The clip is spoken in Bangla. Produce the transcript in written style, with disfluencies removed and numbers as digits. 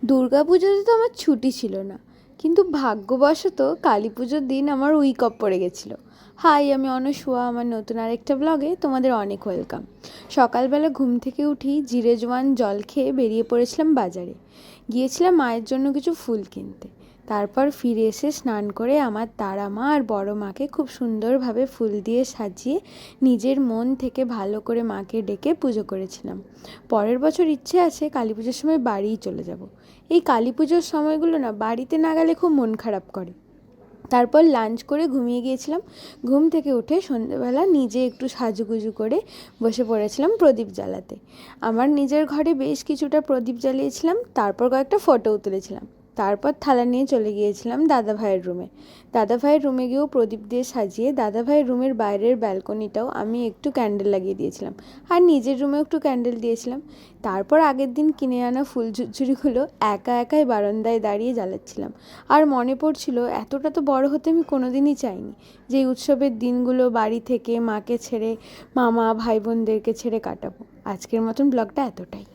দুর্গাপুজোতে তো আমার ছুটি ছিল না, কিন্তু ভাগ্যবশত কালী পুজোর দিন আমার উইক অফ পড়ে গেছিলো। হাই, আমি অনসুয়া, আমার নতুন আরেকটা ব্লগে তোমাদের অনেক ওয়েলকাম। সকালবেলা ঘুম থেকে উঠি, জিরে জোয়ান জল খেয়ে বেরিয়ে পড়েছিলাম বাজারে। গিয়েছিলাম মায়ের জন্য কিছু ফুল কিনতে। তারপর ফিরে এসে স্নান করে আমার তারা মা আর বড় মাকে খুব সুন্দরভাবে ফুল দিয়ে সাজিয়ে নিজের মন থেকে ভালো করে মাকে ডেকে পুজো করেছিলাম। পরের বছর ইচ্ছে আছে কালী পুজোর সময় বাড়িই চলে যাব। এই কালী পুজোর সময়গুলো না বাড়িতে না গেলে খুব মন খারাপ করে। তারপর লাঞ্চ করে ঘুমিয়ে গিয়েছিলাম। ঘুম থেকে উঠে সন্ধ্যেবেলা নিজে একটু সাজুগুজু করে বসে পড়েছিলাম প্রদীপ জ্বালাতে। আমার নিজের ঘরে বেশ কিছুটা প্রদীপ জ্বালিয়েছিলাম, তারপর কয়েকটা ফটোও তুলেছিলাম। তারপর থালা নিয়ে চলে গিয়েছিলাম দাদা ভাইয়ের রুমে। দাদা ভাইয়ের রুমে গিয়েও প্রদীপ দিয়ে সাজিয়ে দাদা ভাইয়ের রুমের বাইরের ব্যালকনিটাও আমি একটু ক্যান্ডেল লাগিয়ে দিয়েছিলাম, আর নিজের রুমেও একটু ক্যান্ডেল দিয়েছিলাম। তারপর আগের দিন কিনে আনা ফুল ঝুরঝুরিগুলো একা একাই বারান্দায় দাঁড়িয়ে জ্বালাচ্ছিলাম। আর মনে পড়ছিল এতটা তো বড় হতে আমি কোনোদিনই চাইনি, যে উৎসবের দিনগুলো বাড়ি থেকে মাকে ছেড়ে, মামা ভাই বোনদেরকে ছেড়ে কাটাবো। আজকের মতন ব্লগটা এতটাই।